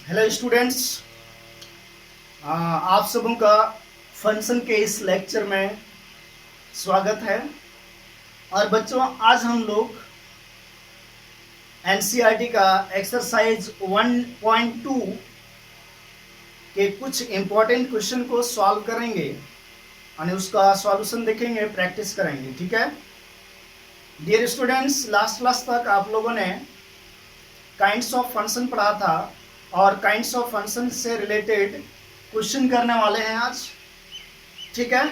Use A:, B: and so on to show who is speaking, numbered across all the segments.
A: Hello students, आप सबों का फंक्शन के इस लेक्चर में स्वागत है। और बच्चों, आज हम लोग एनसीईआरटी का एक्सरसाइज 1.2 के कुछ इम्पोर्टेंट क्वेश्चन को सॉल्व करेंगे और उसका सॉल्यूशन देखेंगे, प्रैक्टिस करेंगे। ठीक है डियर स्टूडेंट्स, लास्ट क्लास तक आप लोगों ने काइंड्स ऑफ फंक्शन पढ़ा था और काइंड्स ऑफ फंक्शन से रिलेटेड क्वेश्चन करने वाले हैं आज। ठीक है,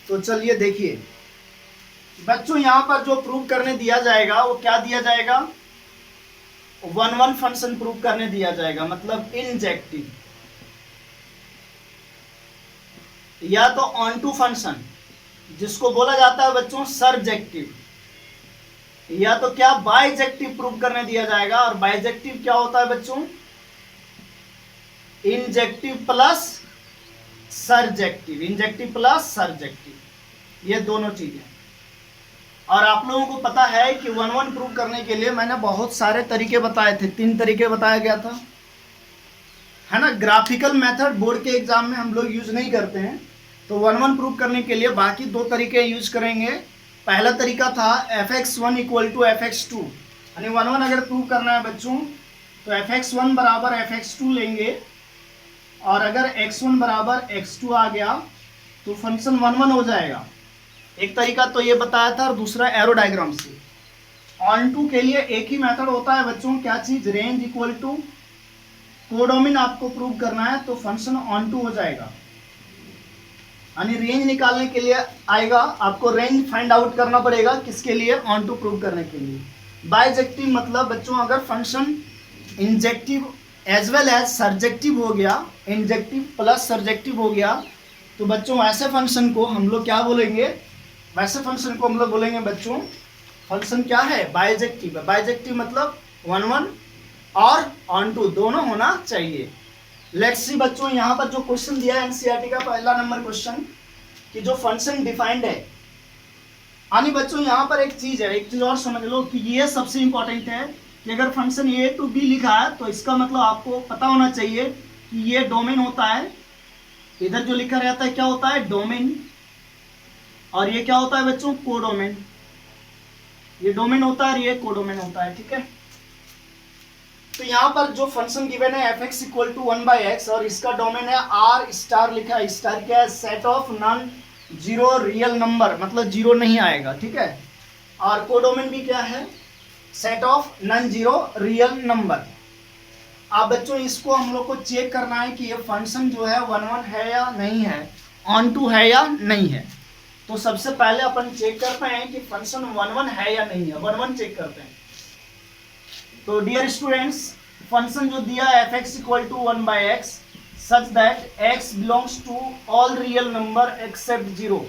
A: तो चलिए देखिए बच्चों, यहाँ पर जो प्रूव करने दिया जाएगा वो क्या दिया जाएगा, वन फंक्शन प्रूव करने दिया जाएगा, मतलब इंजेक्टिव या तो ऑन टू फंक्शन जिसको बोला जाता है बच्चों सरजेक्टिव, या तो क्या बाइजेक्टिव प्रूव करने दिया जाएगा। और बाइजेक्टिव क्या होता है बच्चों, इंजेक्टिव प्लस सरजेक्टिव, इंजेक्टिव प्लस सरजेक्टिव, ये दोनों चीजें। और आप लोगों को पता है कि वन प्रूव करने के लिए मैंने बहुत सारे तरीके बताए थे, 3 तरीके बताया गया था, है ना। ग्राफिकल मेथड बोर्ड के एग्जाम में हम लोग यूज नहीं करते हैं, तो वन प्रूव करने के लिए बाकी 2 तरीके यूज करेंगे। पहला तरीका था fx1 इक्वल टू fx2, यानी वन अगर प्रूव करना है बच्चों तो fx1 बराबर fx2 लेंगे, और अगर x1 बराबर x2 आ गया तो फंक्शन वन हो जाएगा। एक तरीका तो ये बताया था, और दूसरा एरो डायग्राम से। ऑन टू के लिए एक ही मेथड होता है बच्चों, क्या चीज, रेंज इक्वल टू कोडोमिन आपको प्रूव करना है तो फंक्शन ऑन टू हो जाएगा, यानी रेंज निकालने के लिए आएगा, आपको रेंज फाइंड आउट करना पड़ेगा, किसके लिए, ऑन टू प्रूव करने के लिए। बाइजेक्टिव मतलब बच्चों अगर function injective as well as surjective हो गया, इंजेक्टिव प्लस सरजेक्टिव हो गया, तो बच्चों ऐसे फंक्शन को हम लोग क्या बोलेंगे, वैसे फंक्शन को हम लोग बोलेंगे बच्चों फंक्शन क्या है, बाइजेक्टिव है। बाइजेक्टिव मतलब वन और ऑन टू दोनों होना चाहिए। लेट्स सी बच्चों, यहाँ पर जो क्वेश्चन दिया है एनसीईआरटी का पहला नंबर क्वेश्चन, कि जो फंक्शन डिफाइंड है, यानी बच्चों यहाँ पर एक चीज है, एक चीज और समझ लो कि ये सबसे इंपॉर्टेंट है कि अगर फंक्शन ए टू बी लिखा है तो इसका मतलब आपको पता होना चाहिए कि ये डोमेन होता है। इधर जो लिखा रहता है क्या होता है, डोमेन, और ये क्या होता है बच्चों, कोडोमेन। ये डोमेन होता है और ये कोडोमेन होता है। ठीक है, तो यहाँ पर जो फंक्शन गिवन है fx इक्वल टू 1/x और इसका डोमेन है r स्टार लिखा है। स्टार क्या है, set of non zero real number, मतलब जीरो नहीं आएगा। ठीक है, और कोडोमेन भी क्या है, set of non zero real number. अब बच्चों इसको हम लोग को चेक करना है कि ये फंक्शन जो है वन है या नहीं है, ऑन टू है या नहीं है। तो सबसे पहले अपन चेक करते हैं कि फंक्शन वन है या नहीं है, वन चेक करते हैं। तो डियर स्टूडेंट्स, फंक्शन जो दिया है fx equal to 1/x such that x belongs to all real number except zero,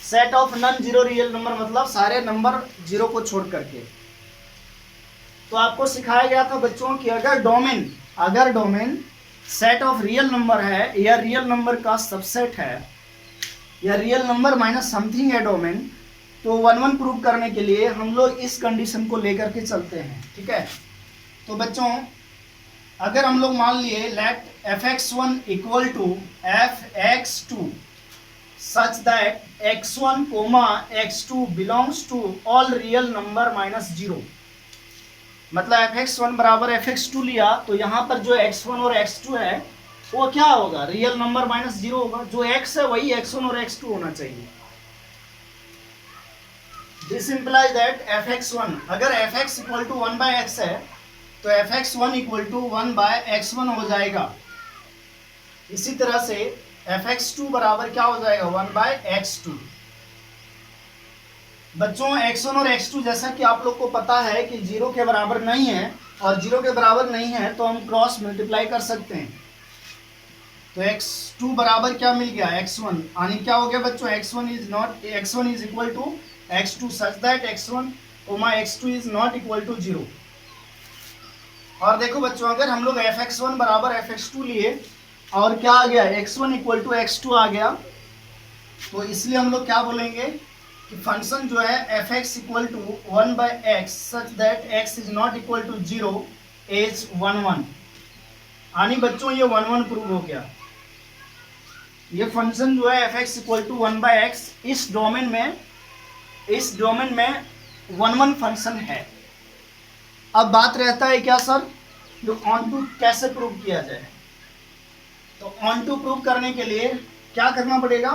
A: set of non zero real number मतलब सारे नंबर जीरो को छोड़ करके। तो आपको सिखाया गया था बच्चों कि अगर domain set of real number है या रियल नंबर का सबसेट है या रियल नंबर माइनस समथिंग है डोमेन, तो वन प्रूव करने के लिए हम लोग इस कंडीशन को लेकर के चलते हैं। ठीक है, तो बच्चों अगर हम लोग मान लिए let fx1 equal to fx2 such that x1 x2 belongs to all real number minus zero, मतलब fx1 बराबर fx2 लिया तो यहाँ पर जो x1 और x2 है वो क्या होगा, रियल नंबर माइनस जीरो होगा। जो x है वही x1 और x2 होना चाहिए। दिस इंप्लाइज दैट fx1, अगर fx इक्वल टू 1/x है तो fx1 इक्वल टू 1/x1 हो जाएगा। इसी तरह से fx2 बराबर क्या हो जाएगा, 1/x2। बच्चों x1 और x2 जैसा कि आप लोग को पता है कि जीरो के बराबर नहीं है, और जीरो के बराबर नहीं है तो हम क्रॉस मल्टीप्लाई कर सकते हैं। तो x2 बराबर क्या मिल गया, x1, यानी क्या हो गया बच्चों, x1 is equal to x2 such that x1 x2 is not equal to zero. और देखो बच्चों, अगर हम लोग fx1 बराबर fx2 लिए और क्या आ गया, x1 इक्वल टू x2 आ गया, तो इसलिए हम लोग क्या बोलेंगे कि फंक्शन जो है fx equal to 1/x such that x is not equal to zero is 1 यानी बच्चों ये 1 1 प्रूव हो गया। ये फंक्शन जो है f(x = 1/x) इस डोमेन में 1 1 फंक्शन है। अब बात रहता है क्या सर, तो ऑन टू कैसे प्रूव किया जाए। तो ऑन टू प्रूव करने के लिए क्या करना पड़ेगा,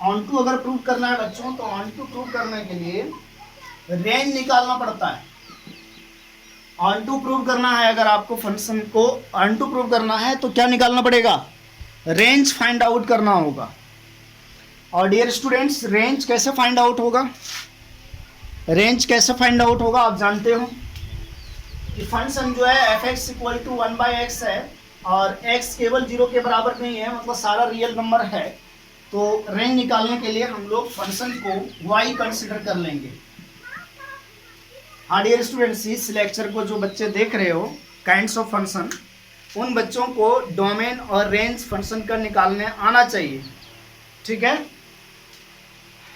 A: ऑन टू अगर प्रूव करना है बच्चों, तो ऑन टू प्रूव करने के लिए रेंज निकालना पड़ता है। ऑन टू प्रूव करना है, अगर आपको फंक्शन को ऑन टू प्रूव करना है तो क्या निकालना पड़ेगा, रेंज फाइंड आउट करना होगा। और डियर स्टूडेंट्स, रेंज कैसे फाइंड आउट होगा, रेंज कैसे फाइंड आउट होगा, आप जानते हो कि फंक्शन जो है f(x = 1/x) है और x केवल 0 के बराबर नहीं है, मतलब सारा रियल नंबर है। तो रेंज निकालने के लिए हम लोग फंक्शन को y कंसिडर कर लेंगे। हाँ डियर स्टूडेंट्स, इस लेक्चर को जो बच्चे देख रहे हो काइंड्स ऑफ फंक्शन, उन बच्चों को डोमेन और रेंज फंक्शन का निकालने आना चाहिए, ठीक है।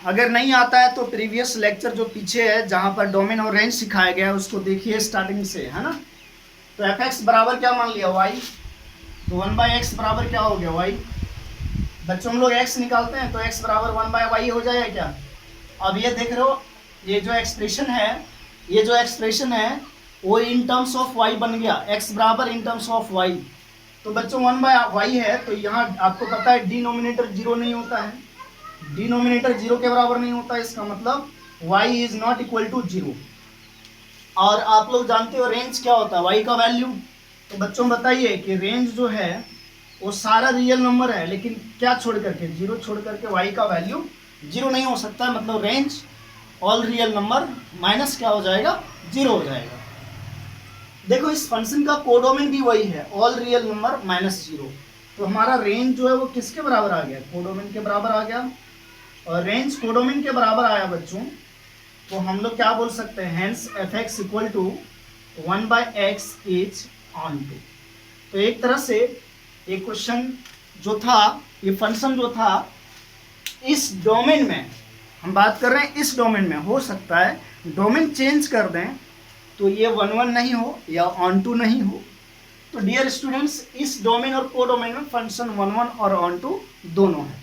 A: अगर नहीं आता है तो प्रीवियस लेक्चर जो पीछे है जहाँ पर डोमेन और रेंज सिखाया गया है उसको देखिए स्टार्टिंग से, है ना। तो f(x) बराबर क्या मान लिया, y। तो 1/x बराबर क्या हो गया, y। बच्चों हम लोग x निकालते हैं तो x बराबर 1/y हो जाएगा क्या। अब ये देख रहे हो, ये जो एक्सप्रेशन है वो इन टर्म्स ऑफ y बन गया, x बराबर इन टर्म्स ऑफ y। तो बच्चों 1/y है, तो यहाँ आपको पता है डिनोमिनेटर 0 नहीं होता है, डिनोमिनेटर 0 के बराबर नहीं होता, इसका मतलब y is not equal to 0। और आप लोग जानते हो रेंज क्या होता है, y का वैल्यू। तो बच्चों बताइए कि रेंज जो है वो सारा रियल नंबर है, लेकिन क्या छोड़ करके, 0 छोड़ करके y का वैल्यू 0 नहीं हो सकता, मतलब range all real number minus क्या हो जाएगा, 0 हो जाएगा। देखो इस फंक्शन का कोडोमेन भी वही है, ऑल रियल नंबर -0। तो हमारा रेंज जो है वो किसके बराबर आ गया, कोडोमेन के बराबर आ गया। और रेंज कोडोमेन के बराबर आया बच्चों, तो हम लोग क्या बोल सकते हैं, hence f(x = 1/x) is on to. तो एक तरह से ये क्वेश्चन जो था, ये फंक्शन जो था, इस डोमेन में हम बात कर रहे हैं, इस डोमेन में हो सकता है डोमेन चेंज कर दें तो ये 1 1 नहीं हो या ऑन टू नहीं हो। तो डियर स्टूडेंट्स, इस डोमेन और कोडोमेन में फंक्शन 1 1 और ऑन टू दोनों है।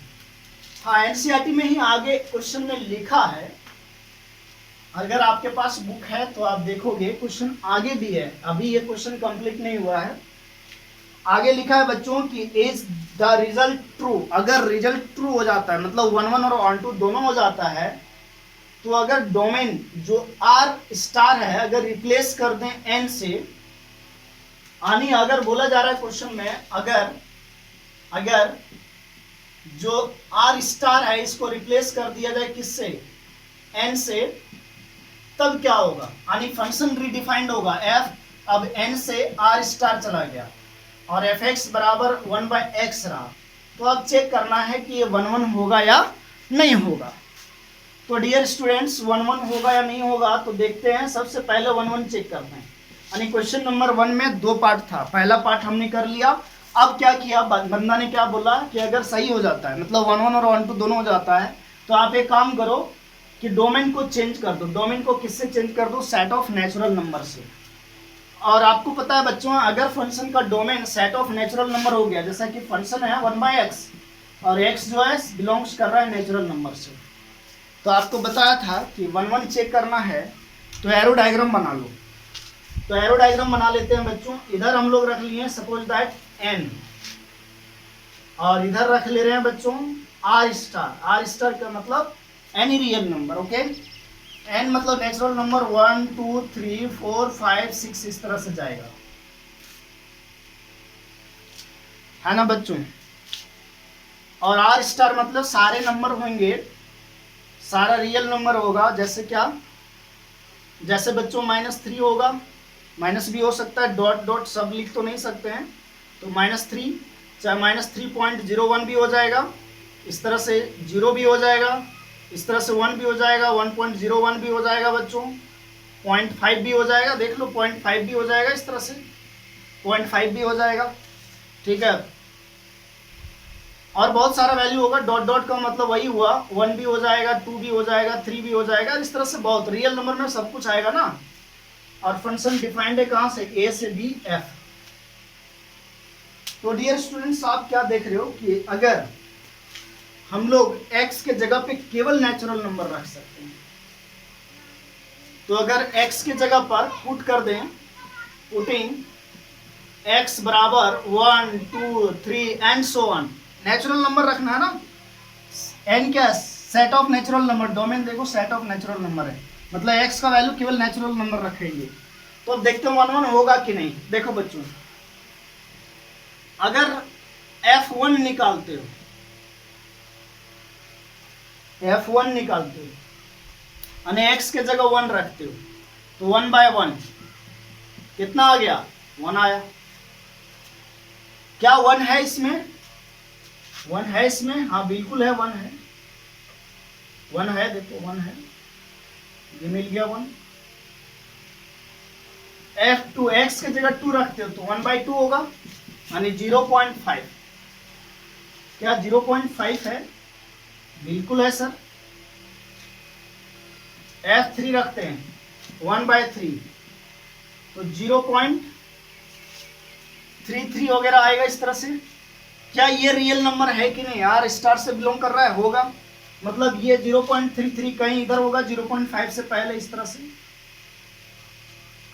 A: हाँ, एनसीईआरटी में ही आगे क्वेश्चन में लिखा है, अगर आपके पास बुक है तो आप देखोगे क्वेश्चन आगे भी है, अभी ये क्वेश्चन कंप्लीट नहीं हुआ है। आगे लिखा है बच्चों कि इज द रिजल्ट ट्रू। अगर रिजल्ट ट्रू हो जाता है, मतलब 1 1 और ऑन टू दोनों हो जाता है, तो अगर डोमेन जो r* है अगर रिप्लेस कर दें n से, यानी अगर बोला जा रहा है क्वेश्चन में, अगर जो r* है इसको रिप्लेस कर दिया जाए किससे, n से, तब क्या होगा, यानी फंक्शन रिडिफाइंड होगा। f अब n से r* चला गया और f(x) बराबर 1/x रहा। तो अब चेक करना है कि ये 1 1 होगा या नहीं होगा। तो डियर स्टूडेंट्स, 1 1 होगा या नहीं होगा, तो देखते हैं। सबसे पहले 1 1 चेक करते हैं। यानी क्वेश्चन नंबर 1 में 2 पार्ट था, पहला पार्ट हमने कर लिया। अब क्या किया, बंदा ने क्या बोला कि अगर सही हो जाता है, मतलब 1 1 और ऑन टू दोनों हो जाता है, तो आप एक काम करो कि डोमेन को चेंज कर दो। डोमेन को किससे चेंज कर दो, सेट ऑफ नेचुरल नंबर से। और आपको पता है बच्चों, अगर फंक्शन का domain set of natural number हो गया, जैसा कि फंक्शन है 1/x और x जो है बिलोंग्स कर रहा है नेचुरल नंबर से, तो आपको बताया था कि 1 1 चेक करना है तो एरो डायग्राम बना लो। तो एरो डायग्राम बना लेते हैं बच्चों। इधर हम लोग रख लिए सपोज दैट n, और इधर रख ले रहे हैं बच्चों r*। का मतलब any real number, okay. n मतलब नेचुरल नंबर 1 2 3 4 5 6 इस तरह से जाएगा, है ना बच्चों। और r* मतलब सारे नंबर होंगे, सारा रियल नंबर होगा। जैसे क्या, जैसे बच्चों -3 होगा, माइनस भी हो सकता है, डॉट डॉट सब लिख तो नहीं सकते हैं, तो -3 चाहे -3.01 भी हो जाएगा, इस तरह से 0 भी हो जाएगा, इस तरह से 1 भी हो जाएगा, 1.01 भी हो जाएगा बच्चों, 0.5 भी हो जाएगा, देख लो 0.5 भी हो जाएगा, इस तरह से 0.5 भी हो जाएगा, ठीक है। और बहुत सारा वैल्यू होगा। डॉट डॉट का मतलब वही हुआ, 1 भी हो जाएगा, 2 भी हो जाएगा, 3 भी हो जाएगा, इस तरह से बहुत रियल नंबर में सब कुछ आएगा ना। और फंक्शन डिफाइंड है कहाँ से, a से b f। तो डियर स्टूडेंट्स, आप क्या देख रहे हो कि अगर हम लोग x के जगह पे केवल नेचुरल नंबर रख सकते हैं, तो अगर x के जगह पर पुट कर दें, पुटिंग x बराबर 1 2 3 and so on, natural number रखना है ना, n क्या, set of natural number, domain देखो सेट ऑफ नेचुरल नंबर है, मतलब x का वैल्यू केवल नेचुरल नंबर रखेंगे। तो अब देखते हैं 1 1 होगा कि नहीं। देखो बच्चों, अगर f1 निकालते हो, f1 निकालते हो और x के जगह 1 रखते हो, तो 1 बाय 1 कितना आ गया, 1 आया। क्या 1 है इसमें, 1 है इसमें, हाँ बिल्कुल है, 1 है, 1 है, देखो 1 है, ये मिल गया 1। f2 x के जगह 2 रखते हो तो 1 बाई 2 होगा, यानी 0.5। क्या 0.5 है, बिल्कुल है सर। f3 रखते हैं 1 बाई 3 तो 0.33 वगैरह आएगा इस तरह से। क्या ये रियल नंबर है कि नहीं यार, स्टार से बिलोंग कर रहा है, होगा, मतलब ये 0.33 कहीं इधर होगा 0.5 से पहले, इस तरह से।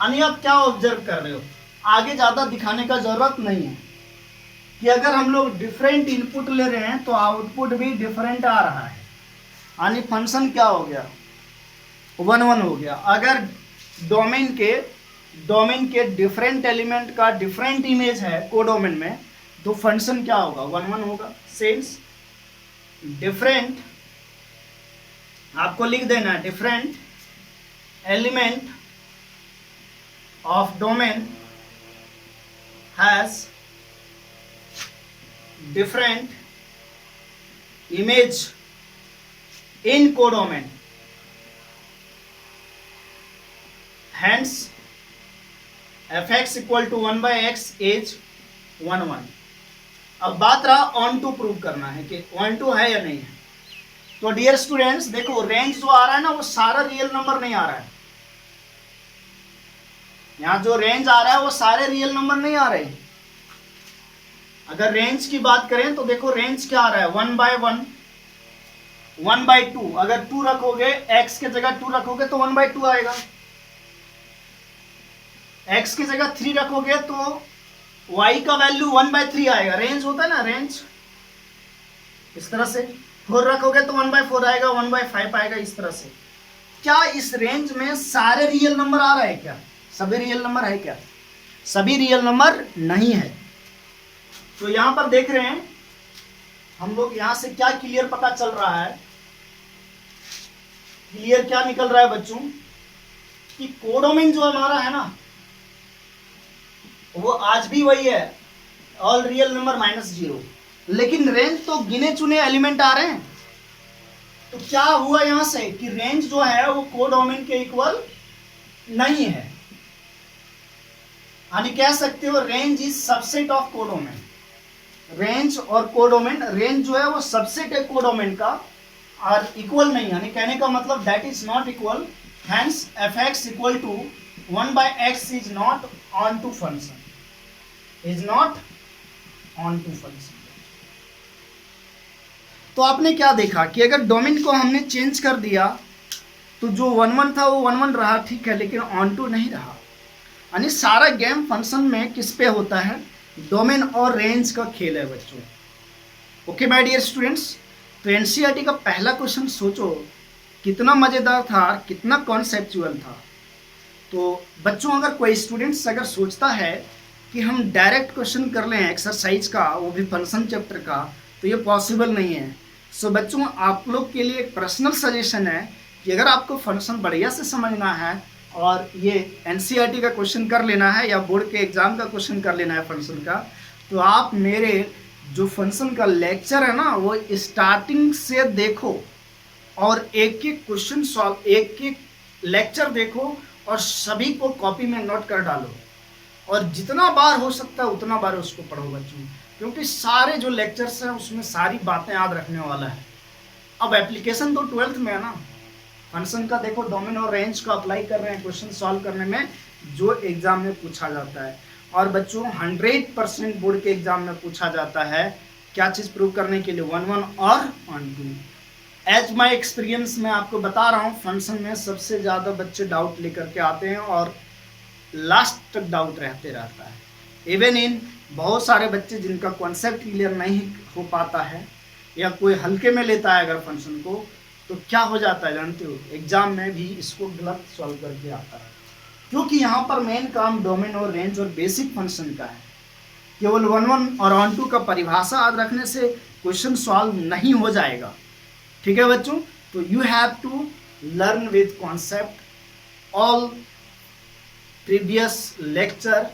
A: यानी आप क्या ऑब्जर्व कर रहे हो, आगे ज्यादा दिखाने का जरूरत नहीं है कि अगर हम लोग डिफरेंट इनपुट ले रहे हैं तो आउटपुट भी डिफरेंट आ रहा है, यानी फंक्शन क्या हो गया, 1 1 हो गया। अगर डोमेन के डिफरेंट एलिमेंट का डिफरेंट इमेज है कोडोमेन में, तो फंक्शन क्या होगा, 1 1 होगा। सिंस डिफरेंट, आपको लिख देना है, different element of domain has different image in codomain, hence fx equal to 1 by x is 1 1। अब बात रहा ऑन टू प्रूव करना है कि ऑन टू है या नहीं है। तो डियर स्टूडेंट्स देखो, रेंज जो आ रहा है ना, वो सारा रियल नंबर नहीं आ रहा है, यहाँ जो रेंज आ रहा है वो सारे रियल नंबर नहीं आ रहे। अगर रेंज की बात करें तो देखो रेंज क्या आ रहा है, 1 बाय 1, 1 बाय 2, अगर 2 रखोगे, x के जगह 2 रखोगे तो 1 बाय 2 आएगा, x की जगह 3 रखोगे तो y का वैल्यू 1 बाय 3 आएगा। रेंज होता है ना, रेंज इस तरह से। 4 रखोगे तो 1 बाय 4 आएगा, 1 बाय 5 आएगा, इस तरह से। क्या इस रेंज में सारे रियल नंबर आ रहा है, क्या सभी रियल नंबर है, क्या सभी रियल नंबर नहीं है। तो यहां पर देख रहे हैं हम लोग, यहां से क्या क्लियर पता चल रहा है, क्लियर क्या निकल रहा है बच्चों, कि कोडोमेन जो हमारा है ना, वो आज भी वही है, ऑल रियल नंबर -0, लेकिन रेंज तो गिने चुने एलिमेंट आ रहे हैं। तो क्या हुआ यहां से कि रेंज जो है वो कोडोमेन के इक्वल नहीं है, यानी कह सकते हो range is subset of codomain. Range और कोडोमेन, रेंज जो है वो सबसेट है कोडोमेन का और इक्वल नहीं, यानी कहने का मतलब that is not equal, hence fx equal to 1 by x is not onto function, is not onto function. तो आपने क्या देखा कि अगर डोमेन को हमने चेंज कर दिया तो जो 1 1 था वो 1 1 रहा, ठीक है, लेकिन ऑन टू नहीं रहा। यानी सारा गेम फंक्शन में किस पे होता है, डोमेन और रेंज का खेल है बच्चों। ओके माय डियर स्टूडेंट्स, तो एनसीईआरटी का पहला क्वेश्चन सोचो कितना मजेदार था, कितना कॉन्सेप्चुअल था। तो बच्चों अगर कोई स्टूडेंट्स अगर सोचता है कि हम डायरेक्ट क्वेश्चन कर लें एक्सरसाइज का, वो भी फंक्शन चैप्टर का, तो ये पॉसिबल नहीं है। सो बच्चों आप लोग के लिए एक पर्सनल सजेशन है कि अगर आपको फंक्शन बढ़िया से समझना है और ये एनसीईआरटी का क्वेश्चन कर लेना है या बोर्ड के एग्जाम का क्वेश्चन कर लेना है फंक्शन का, तो आप मेरे जो फंक्शन का लेक्चर है ना, वो स्टार्टिंग से देखो और एक एक क्वेश्चन सॉल्व, एक एक लेक्चर देखो और सभी को कॉपी में नोट कर डालो और जितना बार हो सकता है उतना बार उसको पढ़ो बच्चों, क्योंकि सारे जो लेक्चर्स हैं उसमें सारी बातें याद रखने वाला है। अब एप्लीकेशन तो 12th में है ना, फंक्शन का देखो डोमेन और रेंज का अप्लाई कर रहे हैं क्वेश्चन सॉल्व करने में जो एग्जाम में पूछा जाता है। और बच्चों 100% बोर्ड के एग्जाम में पूछा जाता है क्या चीज़ प्रूव करने के लिए, 1 1 और 1 2। एज माई एक्सपीरियंस मैं आपको बता रहा हूँ, फंक्शन में सबसे ज़्यादा बच्चे डाउट लेकर के आते हैं और लास्ट तक डाउट रहता है। इवन इन बहुत सारे बच्चे जिनका कॉन्सेप्ट क्लियर नहीं हो पाता है या कोई हल्के में लेता है अगर फंक्शन को, तो क्या हो जाता है जानते हो, एग्जाम में भी इसको गलत सॉल्व करके आता है। क्योंकि यहाँ पर मेन काम डोमेन और रेंज और बेसिक फंक्शन का है। केवल 1 1 और 1 2 का परिभाषा याद रखने से क्वेश्चन सॉल्व नहीं हो जाएगा। ठीक है बच्चों, तो you have to learn with concept all previous lecture.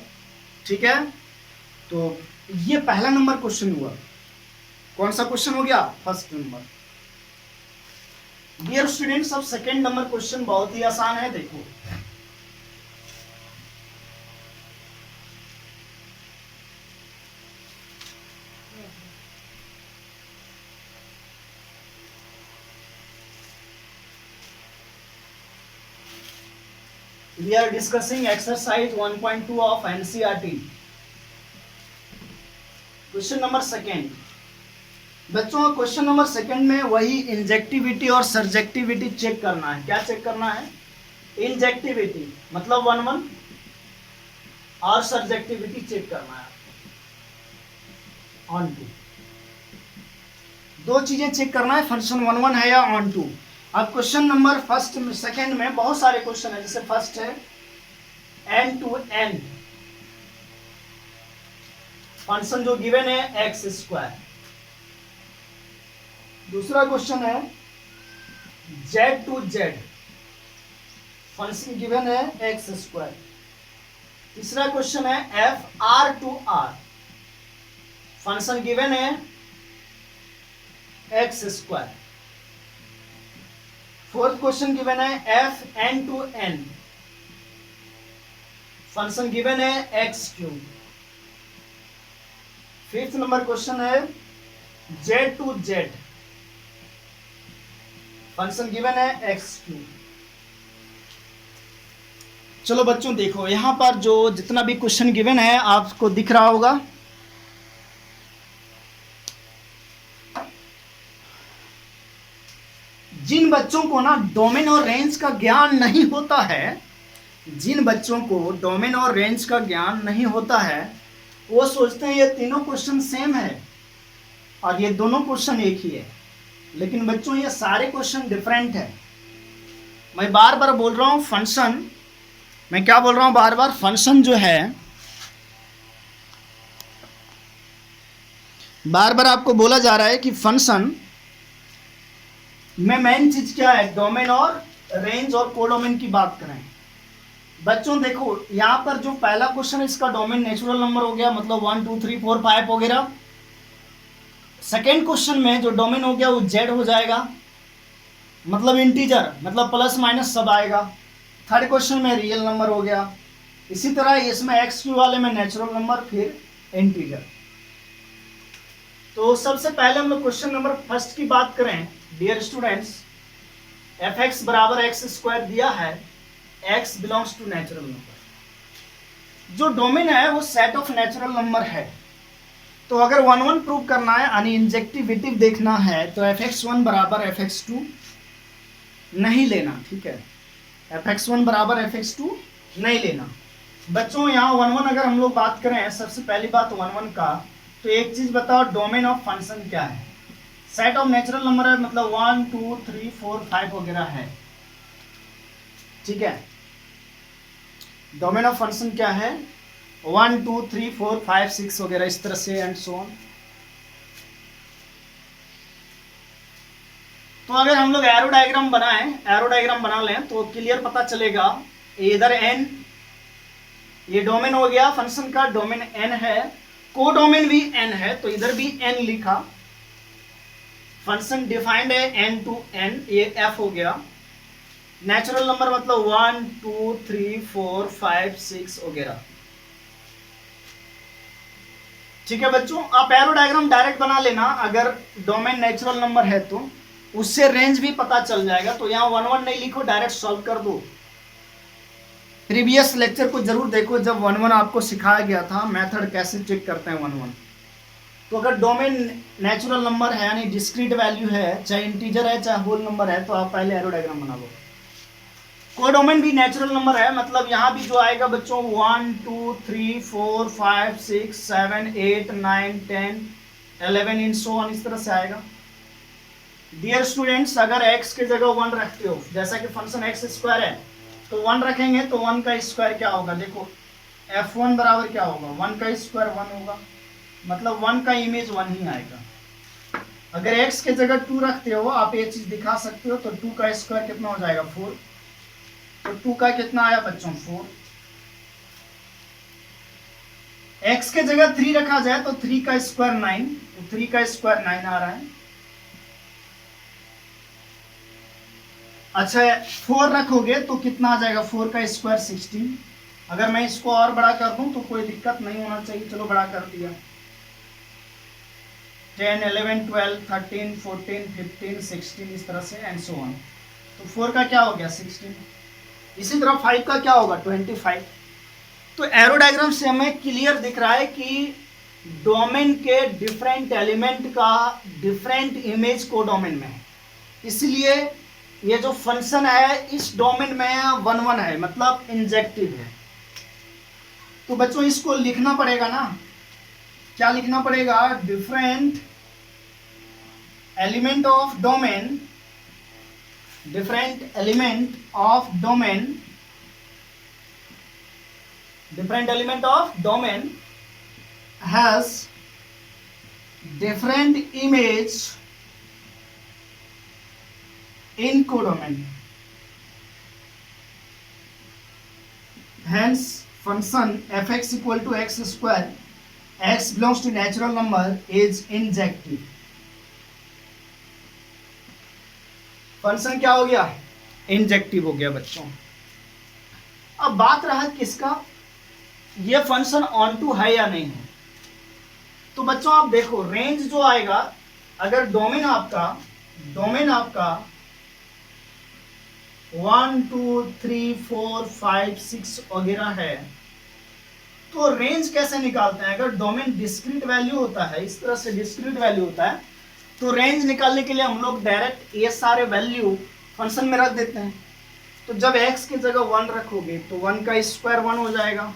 A: ठीक है, तो ये पहला नंबर क्वेश्चन हुआ। कौन सा क्वेश्चन हो गया? First number. डियर स्टूडेंट्स, अब सेकेंड नंबर क्वेश्चन बहुत ही आसान है। देखो, we are discussing exercise 1.2 of NCERT. Question number second. बच्चों, क्वेश्चन नंबर सेकेंड में वही इंजेक्टिविटी और सर्जेक्टिविटी चेक करना है। क्या चेक करना है? इंजेक्टिविटी मतलब 1 1 और सर्जेक्टिविटी चेक करना है ऑन टू। दो चीजें चेक करना है, फंक्शन 1 1 है या ऑन टू। अब क्वेश्चन नंबर फर्स्ट में सेकेंड में बहुत सारे क्वेश्चन है, जैसे फर्स्ट है n to n, फंक्शन जो गिवन है x स्क्वायर। दूसरा क्वेश्चन है z to z, function given है x स्क्वायर। तीसरा क्वेश्चन है f r to r, function given है x square. Fourth question given है f n to n, function given है x cube. Fifth number question है z to z, function given है x cube. चलो बच्चों देखो, यहां पर जो जितना भी क्वेश्चन गिवन है आपको दिख रहा होगा। जिन बच्चों को ना डोमेन और रेंज का ज्ञान नहीं होता है, जिन बच्चों को डोमेन और रेंज का ज्ञान नहीं होता है, वो सोचते हैं ये तीनों क्वेश्चन सेम है और ये दोनों क्वेश्चन एक ही है। लेकिन बच्चों ये सारे क्वेश्चन डिफरेंट है। मैं बार बार बोल रहा हूँ फंक्शन, मैं क्या बोल रहा हूँ बार बार, फंक्शन जो है, बार बार आपको बोला जा रहा है कि फंक्शन में मेन चीज क्या है, डोमेन और रेंज और कोडोमेन की बात करें। बच्चों देखो, यहां पर जो पहला क्वेश्चन है इसका डोमेन नेचुरल नंबर हो गया, मतलब 1 2 3 4 5 वगैरह। सेकेंड क्वेश्चन में जो डोमेन हो गया वो जेड हो जाएगा, मतलब इंटीजर, मतलब प्लस माइनस सब आएगा। थर्ड क्वेश्चन में रियल नंबर हो गया। इसी तरह इसमें एक्स क्यू वाले में नेचुरल नंबर, फिर इंटीजर। तो सबसे पहले हम लोग क्वेश्चन नंबर फर्स्ट की बात करें। डियर स्टूडेंट्स, एफ एक्स बराबर एक्स स्क्वायर दिया है, X belongs to natural number. जो डोमेन है वो सेट ऑफ नेचुरल नंबर है। तो अगर 1 1 प्रूव करना है यानी इंजेक्टिविटी देखना है तो fx1 बराबर fx2 नहीं लेना। ठीक है, fx1 बराबर fx2 नहीं लेना। बच्चों यहाँ 1 1 अगर हम लोग बात करें, सबसे पहली बात 1 1 का, तो एक चीज बताओ, डोमेन ऑफ फंक्शन क्या है? सेट ऑफ नेचुरल नंबर है, मतलब 1 2 3 4 5 वगैरह है। ठीक है, डोमेन ऑफ फंक्शन क्या है? 1 2 3 4 5 6 वगैरह, इस तरह से एंड सो ऑन। तो अगर हम लोग एरो डायग्राम बनाएं, एरो डायग्राम बना लें तो क्लियर पता चलेगा। इधर एन, ये डोमेन हो गया फंक्शन का, डोमेन एन है, कोडोमेन भी एन है, तो इधर भी एन लिखा। फंक्शन डिफाइंड है एन टू एन, ये एफ हो गया। नेचुरल नंबर मतलब 1 2 3 4 5 6 वगैरह। ठीक है बच्चों, आप एरो डायग्राम डायरेक्ट बना लेना, अगर डोमेन नेचुरल नंबर है तो उससे रेंज भी पता चल जाएगा। तो यहाँ 1 1 नहीं लिखो, डायरेक्ट सॉल्व कर दो। प्रीवियस लेक्चर को जरूर देखो, जब 1 1 आपको सिखाया गया था मेथड कैसे चेक करते हैं 1 1। तो अगर डोमेन नेचुरल नंबर है यानी डिस्क्रीट वैल्यू है, चाहे इंटीजर है चाहे होल नंबर है, तो आप पहले एरो डायग्राम बना लो। कोडोमेन भी नेचुरल नंबर है, मतलब यहाँ भी जो आएगा बच्चों 1 2 3 4 5 6 7 8 9 10 11 इन सो ऑन, इस तरह से आएगा। डियर स्टूडेंट्स, अगर x की जगह 1 रखते हो, जैसा कि फंक्शन x स्क्वायर है, तो 1 रखेंगे तो 1 का स्क्वायर क्या होगा, देखो f1 बराबर क्या होगा, 1 का स्क्वायर 1 होगा, मतलब 1 का इमेज 1 ही आएगा। अगर x के जगह 2 रखते हो, आप ये चीज दिखा सकते हो, तो 2 का स्क्वायर कितना हो जाएगा 4, तो 2 का कितना आया बच्चों 4। x के जगह 3 रखा जाए तो 3 का स्क्वायर 9, तो 3 का स्क्वायर 9 आ रहा है। अच्छा 4 रखोगे तो कितना आ जाएगा, 4 का स्क्वायर 16। अगर मैं इसको और बड़ा कर दूं तो कोई दिक्कत नहीं होना चाहिए, चलो बड़ा कर दिया, 10 11 12 13 14 15 16 इस तरह से एंड सो ऑन। तो 4 का क्या हो गया 16। इसी तरह 5 का क्या होगा 25। तो एरो डायग्राम से हमें क्लियर दिख रहा है कि डोमेन के डिफरेंट एलिमेंट का डिफरेंट इमेज को डोमेन में है, इसलिए ये जो फंक्शन है इस डोमेन में 1 1 है, मतलब इंजेक्टिव है। तो बच्चों इसको लिखना पड़ेगा ना, क्या लिखना पड़ेगा, different element of domain, different element of domain, different element of domain has different image in codomain, hence function fx equal to x square, x belongs to natural number is injective। Function क्या हो गया, injective हो गया बच्चों। अब बात रहा किसका, ये फंक्शन ऑन टू है या नहीं है। तो बच्चों आप देखो रेंज जो आएगा, अगर डोमेन आपका 1 2 3 4 5 6 वगैरह है, तो रेंज कैसे निकालते हैं। अगर डोमेन डिस्क्रीट वैल्यू होता है, इस तरह से डिस्क्रीट वैल्यू होता है, तो रेंज निकालने के लिए हम लोग डायरेक्ट ये सारे वैल्यू फंक्शन में रख देते हैं। तो जब x की जगह 1 रखोगे तो 1 का स्क्वायर 1 हो जाएगा,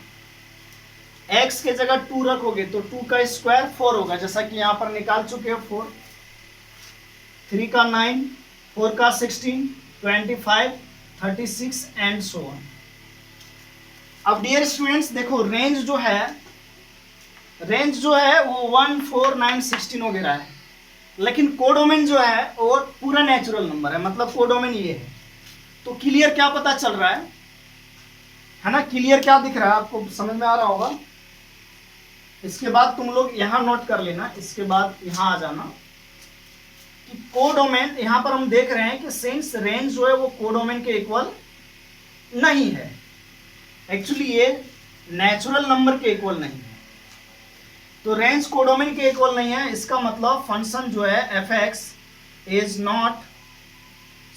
A: x की जगह 2 रखोगे तो 2 का स्क्वायर 4 होगा, जैसा कि यहां पर निकाल चुके हो 4, 3 का 9, 4 का 16, 25, 36 एंड सो ऑन। अब डियर स्टूडेंट्स देखो रेंज जो है वो 1 4 9 16 वगैरह है, लेकिन कोडोमेन जो है वो पूरा नेचुरल नंबर है, मतलब कोडोमेन ये है। तो क्लियर क्या पता चल रहा है ना, क्लियर क्या दिख रहा है आपको, समझ में आ रहा होगा। इसके बाद तुम लोग यहां नोट कर लेना, इसके बाद यहां आ जाना कि कोडोमेन, यहां पर हम देख रहे हैं कि सिंस रेंज जो है वो कोडोमेन के इक्वल नहीं है, एक्चुअली ये नेचुरल नंबर के इक्वल नहीं है, तो रेंज कोडोमेन के इक्वल नहीं है, इसका मतलब फंक्शन जो है F x is not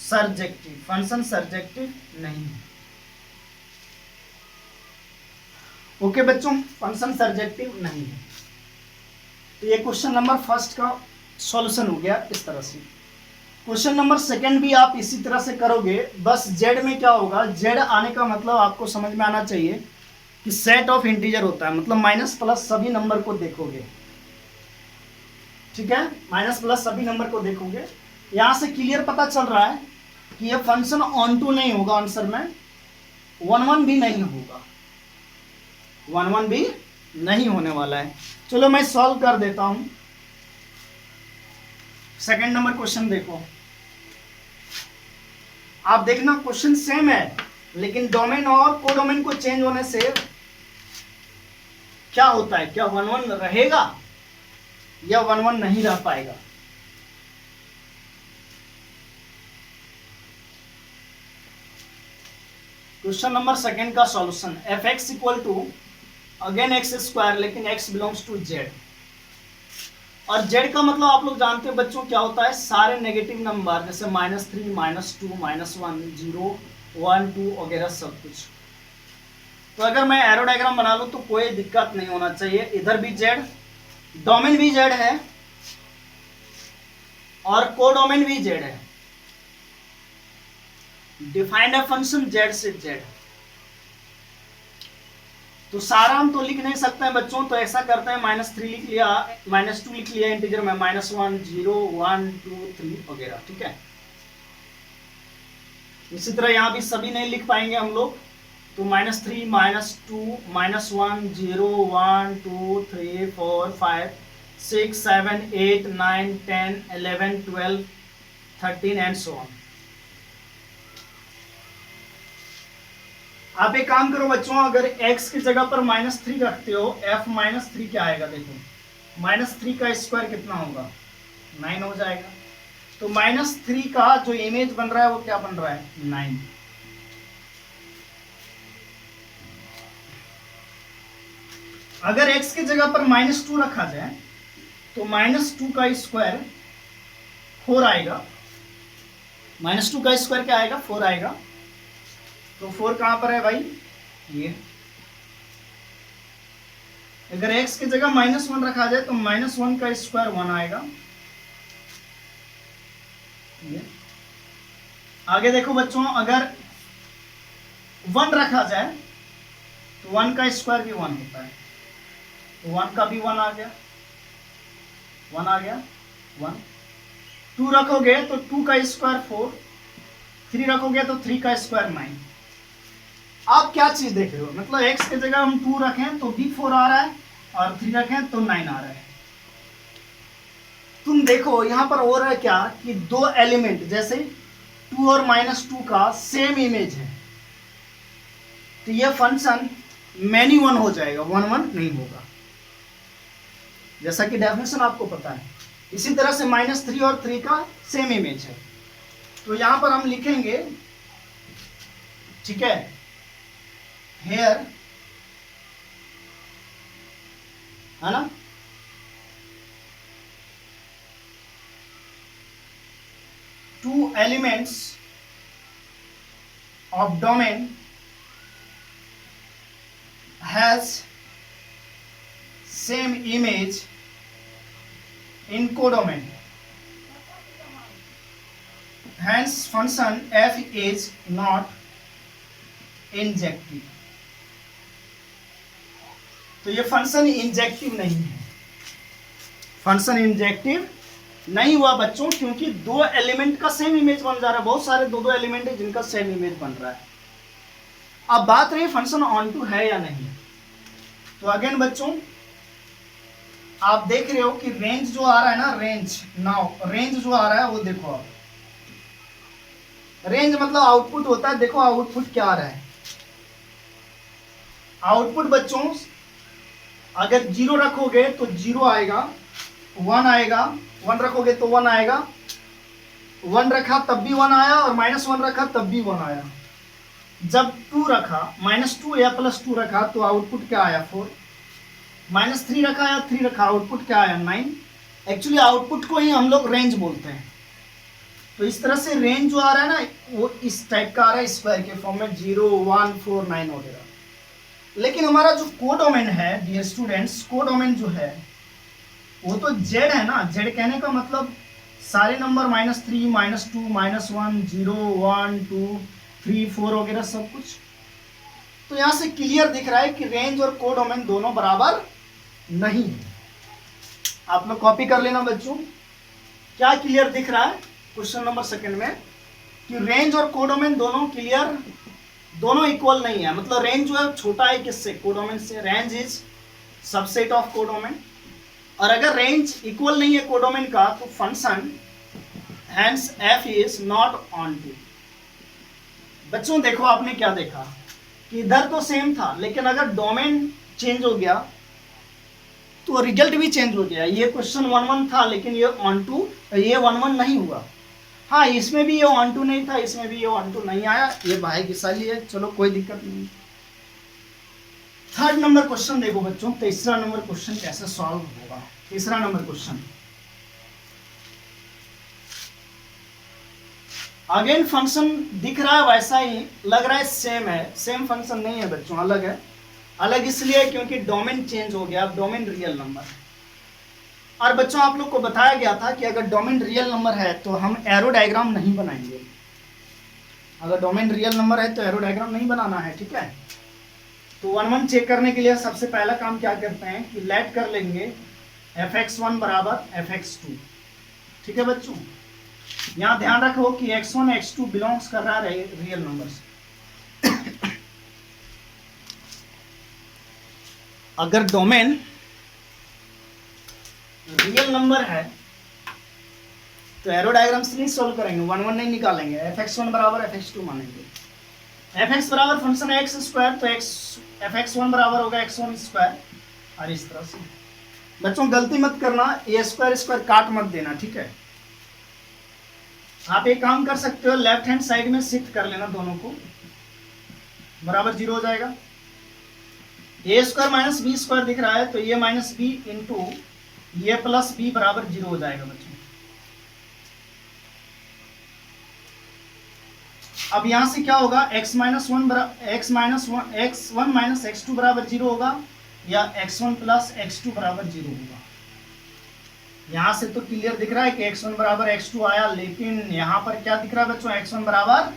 A: surjective, function surjective नहीं है। ओके बच्चों, फंक्शन सर्जेक्टिव नहीं है। तो ये क्वेश्चन नंबर फर्स्ट का सॉल्यूशन हो गया इस तरह से। क्वेश्चन नंबर सेकंड भी आप इसी तरह से करोगे, बस जेड में क्या होगा, जेड आने का मतलब आपको समझ में आना चाहिए कि सेट ऑफ इंटीजर होता है, मतलब माइनस प्लस सभी नंबर को देखोगे, ठीक है, माइनस प्लस सभी नंबर को देखोगे। यहां से क्लियर पता चल रहा है कि ये फंक्शन ऑन टू नहीं होगा, आंसर में 1 1 भी नहीं होगा, 1 1 भी नहीं होने वाला है। चलो मैं सॉल्व कर देता हूं। सेकंड नंबर क्वेश्चन देखो, आप देखना क्वेश्चन सेम है, लेकिन डोमेन और कोडोमेन को चेंज होने से क्या होता है, क्या 1 1 रहेगा या 1 1 नहीं रह पाएगा। क्वेश्चन नंबर सेकंड का solution, F X equal to again X square, लेकिन एक्स बिलोंग्स टू जेड, और जेड का मतलब आप लोग जानते हो बच्चों क्या होता है, सारे नेगेटिव नंबर जैसे -3 -2 -1 0 1 2 वगैरह सब कुछ। तो अगर मैं एरो डायग्राम बना लूं तो कोई दिक्कत नहीं होना चाहिए। इधर भी जेड, डोमेन भी जेड है और कोडोमेन भी जेड है। डिफाइंड अ फंक्शन जेड से जेड। तो सारा हम तो लिख नहीं सकते हैं बच्चों, तो ऐसा करते हैं -3 लिख लिया, -2 लिख लिया इंटीजर में, -1 0 1 2 3 वगैरह, ठीक है। इसी तरह यहां भी सभी नहीं लिख पाएंगे हम लोग, तो -3 -2 -1 0 1 2 3 4 5 6 7 8 9 10 11 12 13 एंड सो ऑन। आप एक काम करो बच्चों, अगर x की जगह पर -3 रखते हो, f -3 क्या आएगा देखो, -3 का स्क्वायर कितना होगा, 9 हो जाएगा। तो -3 का जो इमेज बन रहा है वो क्या बन रहा है, 9। अगर x की जगह पर -2 रखा जाए तो -2 का स्क्वायर 4 आएगा। -2 का स्क्वायर क्या आएगा, 4 आएगा। तो 4 कहां पर है भाई, ये। अगर x की जगह -1 रखा जाए तो -1 का स्क्वायर 1 आएगा, ये। आगे देखो बच्चों, अगर 1 रखा जाए तो 1 का स्क्वायर भी 1 होता है, तो 1 का भी 1 आ गया, 1 आ गया, 1। 2 रखोगे तो 2 का स्क्वायर 4, 3 रखोगे तो 3 का स्क्वायर 9। आप क्या चीज देख रहे हो, मतलब x की जगह हम 2 रखें तो भी 4 आ रहा है और 3 रखें तो 9 आ रहा है। तुम देखो यहां पर हो रहा है क्या कि दो एलिमेंट जैसे 2 और -2 का सेम इमेज है, तो यह फंक्शन मैनी वन हो जाएगा, 1 1 नहीं होगा, जैसा कि डेफिनेशन आपको पता है। इसी तरह से -3 और 3 का सेम इमेज है, तो यहां पर हम लिखेंगे, ठीक है, here, है ना, two elements of domain has same image in codomain, hence function f is not injective. तो ये फंक्शन इंजेक्टिव नहीं है, फंक्शन इंजेक्टिव नहीं हुआ बच्चों, क्योंकि दो एलिमेंट का सेम इमेज बन जा रहा है। बहुत सारे दो एलिमेंट है जिनका सेम इमेज बन रहा है। अब बात रही फंक्शन ऑन टू है या नहीं, तो अगेन बच्चों आप देख रहे हो कि रेंज जो आ रहा है ना, रेंज जो आ रहा है वो देखो आप, रेंज मतलब आउटपुट होता है। देखो आउटपुट क्या आ रहा है, आउटपुट बच्चों अगर 0 रखोगे तो 0 आएगा, 1 आएगा, 1 रखोगे तो 1 आएगा, 1 रखा तब भी 1 आया और -1 रखा तब भी 1 आया। जब 2 रखा, -2 या +2 रखा तो आउटपुट क्या आया, 4। -3 रखा या 3 रखा, आउटपुट क्या आया, 9। एक्चुअली आउटपुट को ही हम लोग रेंज बोलते हैं। तो इस तरह से रेंज जो आ रहा है ना वो इस टाइप का आ रहा है, स्क्वायर के फॉर्म में, 0 1 4 9 वगैरह। लेकिन हमारा जो कोडोमेन है डियर स्टूडेंट्स, कोडोमेन जो है वो तो जेड है ना। जेड कहने का मतलब सारे नंबर -3 -2 -1 0 1 2 3 4 वगैरह सब कुछ। तो यहां से क्लियर दिख रहा है कि रेंज और कोडोमेन दोनों बराबर नहीं है। आप लोग कॉपी कर लेना बच्चों। क्या क्लियर दिख रहा है क्वेश्चन नंबर 2 में, कि रेंज और कोडोमेन दोनों क्लियर, दोनों इक्वल नहीं है। मतलब रेंज जो है छोटा है किससे, कोडोमेन से। Range is subset of codomain. और अगर रेंज इक्वल नहीं है कोडोमेन का तो function hence f is not onto. बच्चों देखो आपने क्या देखा कि इधर तो सेम था, लेकिन अगर डोमेन चेंज हो गया तो रिजल्ट भी चेंज हो गया। ये क्वेश्चन 1 1 था लेकिन ये ऑन टू, ये 1 1 नहीं हुआ। हाँ, इसमें भी ये 1 2 नहीं था, इसमें भी ये 1 2 नहीं आया। ये भाई की साली है, चलो कोई दिक्कत नहीं। 3rd नंबर क्वेश्चन देखो बच्चों, तीसरा नंबर क्वेश्चन कैसे सॉल्व होगा। तीसरा नंबर क्वेश्चन, अगेन फंक्शन दिख रहा है वैसा ही, लग रहा है सेम है, सेम फंक्शन नहीं है बच्चों, अलग है। अलग इसलिए क्योंकि डोमेन चेंज हो गया, अब डोमेन रियल नंबर है। और बच्चों आप लोग को बताया गया था कि अगर डोमेन रियल नंबर है तो हम एरो डायग्राम नहीं बनाएंगे। अगर डोमेन रियल नंबर है तो एरो डायग्राम नहीं बनाना है, ठीक है। तो 1 1 चेक करने के लिए सबसे पहला काम क्या करते हैं कि लेट कर लेंगे fx1 बराबर fx2, ठीक है बच्चों। यहाँ ध्यान रखो कि x1 x2 बिलोंग्स कर रहा है रियल नंबर से। अगर डोमेन रियल नंबर है तो एरो डायग्राम से नहीं सोल्व करेंगे, 1 1 नहीं निकालेंगे, fx1 बराबर fx2 मानेंगे। fx बराबर फंक्शन है x स्क्वायर, तो fx1 बराबर होगा x1 स्क्वायर, और इस तरह से। बच्चों गलती मत करना, ये स्क्वायर स्क्वायर काट मत देना, ठीक है। आप एक काम कर सकते हो, लेफ्ट हैंड साइड में शिफ्ट कर लेना दोनों को, बराबर 0 हो जाएगा। ए स्क्वायर माइनस बी स्क्वायर दिख रहा है, तो ये माइनस बी इंटू ये प्लस बी बराबर 0 हो जाएगा बच्चों। अब यहां से क्या होगा, x minus one x1 minus x2 बराबर 0 होगा, या x1 प्लस x2 बराबर 0 होगा। यहां से तो क्लियर दिख रहा है कि x1 बराबर x2 आया, लेकिन यहां पर क्या दिख रहा है बच्चों, x1 बराबर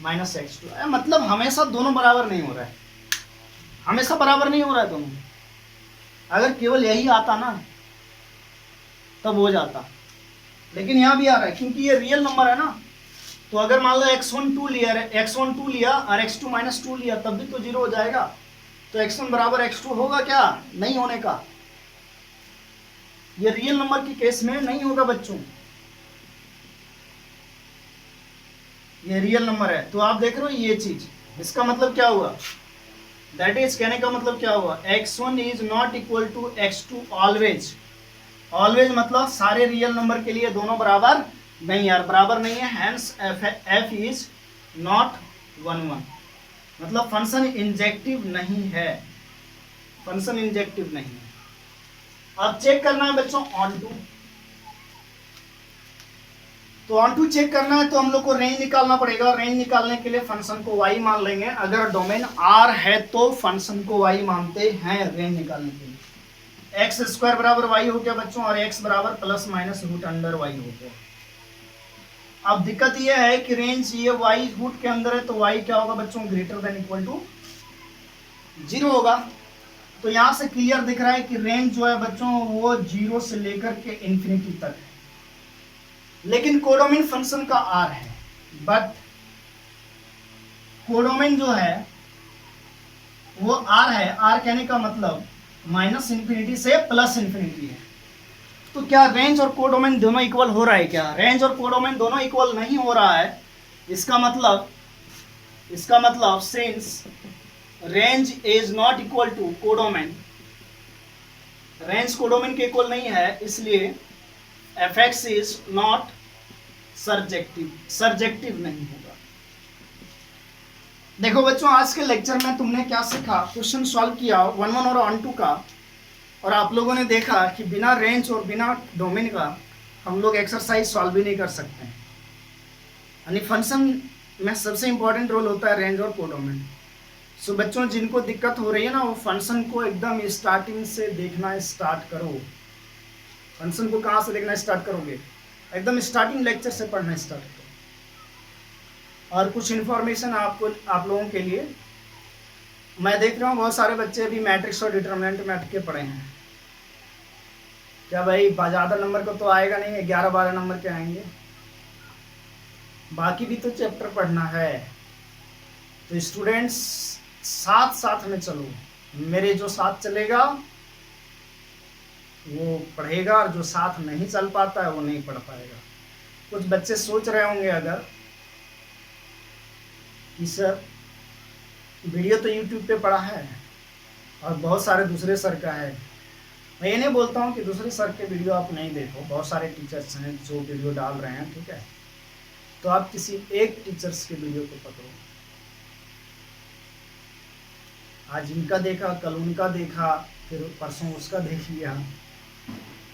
A: माइनस x2 आया। मतलब हमेशा दोनों बराबर नहीं हो रहा है, हमेशा बराबर नहीं हो रहा है दोनों। अगर केवल यही आता ना तब हो जाता, लेकिन यहां भी आ रहा है क्योंकि ये रियल नंबर है ना। तो अगर मान लो x1 2 लिया और x2 माइनस 2 लिया, तब भी तो 0 हो जाएगा। तो x1 बराबर x2 होगा क्या, नहीं होने का। ये रियल नंबर के केस में नहीं होगा बच्चों, ये रियल नंबर है। तो आप देख रहे हो ये चीज, इसका मतलब क्या हुआ, दैट इज कहने का मतलब क्या हुआ, x1 is not equal to x2 always. Always मतलब सारे रियल नंबर के लिए दोनों बराबर नहीं, यार बराबर नहीं है, हैंस f इज नॉट 1 1, मतलब फंक्शन इंजेक्टिव नहीं है, फंक्शन इंजेक्टिव नहीं है। अब चेक करना है बच्चों ऑन टू, तो ऑन टू चेक करना है तो हम लोग को रेंज निकालना पड़ेगा। रेंज निकालने के लिए फंक्शन को y मान लेंगे, अगर डोमेन R है तो फंक्शन को y मानते हैं रेंज निकालने के लिए। x स्क्वायर बराबर y हो गया बच्चों, और x बराबर plus minus root under y हो गया। अब दिक्कत यह है कि रेंज ये y रूट के अंदर है, तो y क्या होगा बच्चों, ग्रेटर देन इक्वल टू 0 होगा। तो यहां से क्लियर दिख रहा है कि रेंज जो है बच्चों वो 0 से लेकर के इंफिनिटी तक है, लेकिन कोडोमेन फंक्शन का r है। बट कोडोमेन जो है वो r है, r कहने का मतलब माइनस इंफिनिटी से प्लस इंफिनिटी है। तो क्या रेंज और कोडोमेन दोनों इक्वल हो रहा है क्या, रेंज और कोडोमेन दोनों इक्वल नहीं हो रहा है। इसका मतलब since range is not equal to codomain, range codomain के इक्वल नहीं है, इसलिए fx इज नॉट सर्जेक्टिव नहीं होगा। देखो बच्चों आज के लेक्चर में तुमने क्या सीखा, क्वेश्चन सॉल्व किया 1 1 और ऑन टू का, और आप लोगों ने देखा कि बिना रेंज और बिना डोमेन का हम लोग एक्सरसाइज सॉल्व भी नहीं कर सकते हैं। यानी फंक्शन में सबसे इंपॉर्टेंट रोल होता है रेंज और कोडोमेन। सो बच्चों जिनको दिक्कत हो रही है ना, वो फंक्शन को एकदम स्टार्टिंग से देखना स्टार्ट करो। फंक्शन को कहाँ से देखना स्टार्ट करोगे, एकदम स्टार्टिंग लेक्चर से पढ़ना स्टार्ट करो। और कुछ इन्फॉर्मेशन आप लोगों के लिए, मैं देख रहा हूँ बहुत सारे बच्चे भी मैट्रिक्स और डिटरमिनेंट में अटके पड़े हैं। क्या भाई ज़्यादा नंबर का तो आएगा नहीं, 11-12 नंबर के आएंगे, बाकी भी तो चैप्टर पढ़ना है। तो स्टूडेंट्स साथ साथ में चलो, मेरे जो साथ चलेगा वो पढ़ेगा, और जो साथ नहीं चल पाता है वो नहीं पढ़ पाएगा। कुछ बच्चे सोच रहे होंगे अगर कि सर वीडियो तो यूट्यूब पे पड़ा है और बहुत सारे दूसरे सर का है। मैं ये नहीं बोलता हूँ कि दूसरे सर के वीडियो आप नहीं देखो, बहुत सारे टीचर्स हैं जो वीडियो डाल रहे हैं, ठीक है। तो आप किसी एक टीचर्स के वीडियो को पकड़ो, आज इनका देखा, कल उनका देखा, फिर परसों उसका देख लिया,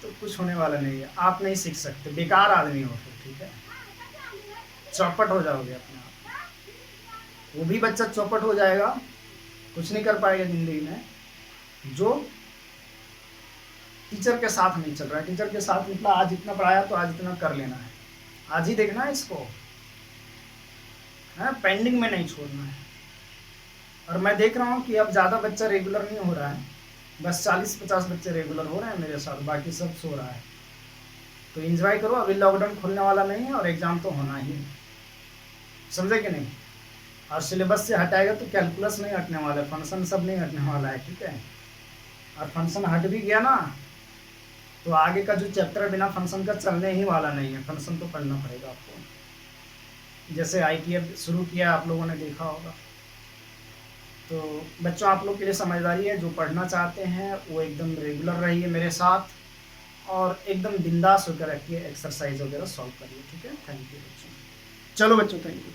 A: तो कुछ होने वाला नहीं है। आप नहीं सीख सकते, बेकार आदमी हो फिर, ठीक है, चौपट हो जाओगे अपने आप। वो भी बच्चा चौपट हो जाएगा कुछ नहीं कर पाएगा ज़िंदगी में जो टीचर के साथ नहीं चल रहा है। टीचर के साथ मतलब आज इतना पढ़ाया तो आज इतना कर लेना है, आज ही देखना है इसको, है पेंडिंग में नहीं छोड़ना है। और मैं देख रहा हूँ कि अब ज़्यादा बच्चा रेगुलर नहीं हो रहा है, बस 40-50 बच्चे रेगुलर हो रहे हैं मेरे साथ, बाकी सब सो रहा है। तो एंजॉय करो, अभी लॉकडाउन खुलने वाला नहीं है और एग्ज़ाम तो होना ही है, समझे कि नहीं। और सिलेबस से हटाएगा तो कैलकुलस नहीं हटने वाला है, फंक्शन सब नहीं हटने वाला है, ठीक है। और फंक्शन हट भी गया ना तो आगे का जो चैप्टर है बिना फंक्शन का चलने ही वाला नहीं है, फंक्शन तो पढ़ना पड़ेगा आपको। जैसे ITF शुरू किया आप लोगों ने देखा होगा। तो बच्चों आप लोग के लिए समझदारी है, जो पढ़ना चाहते हैं वो एकदम रेगुलर रहिए मेरे साथ और एकदम बिंदास होकर रखिए, एक्सरसाइज वगैरह सॉल्व करिए, ठीक है। थैंक यू बच्चों। चलो बच्चों, थैंक यू।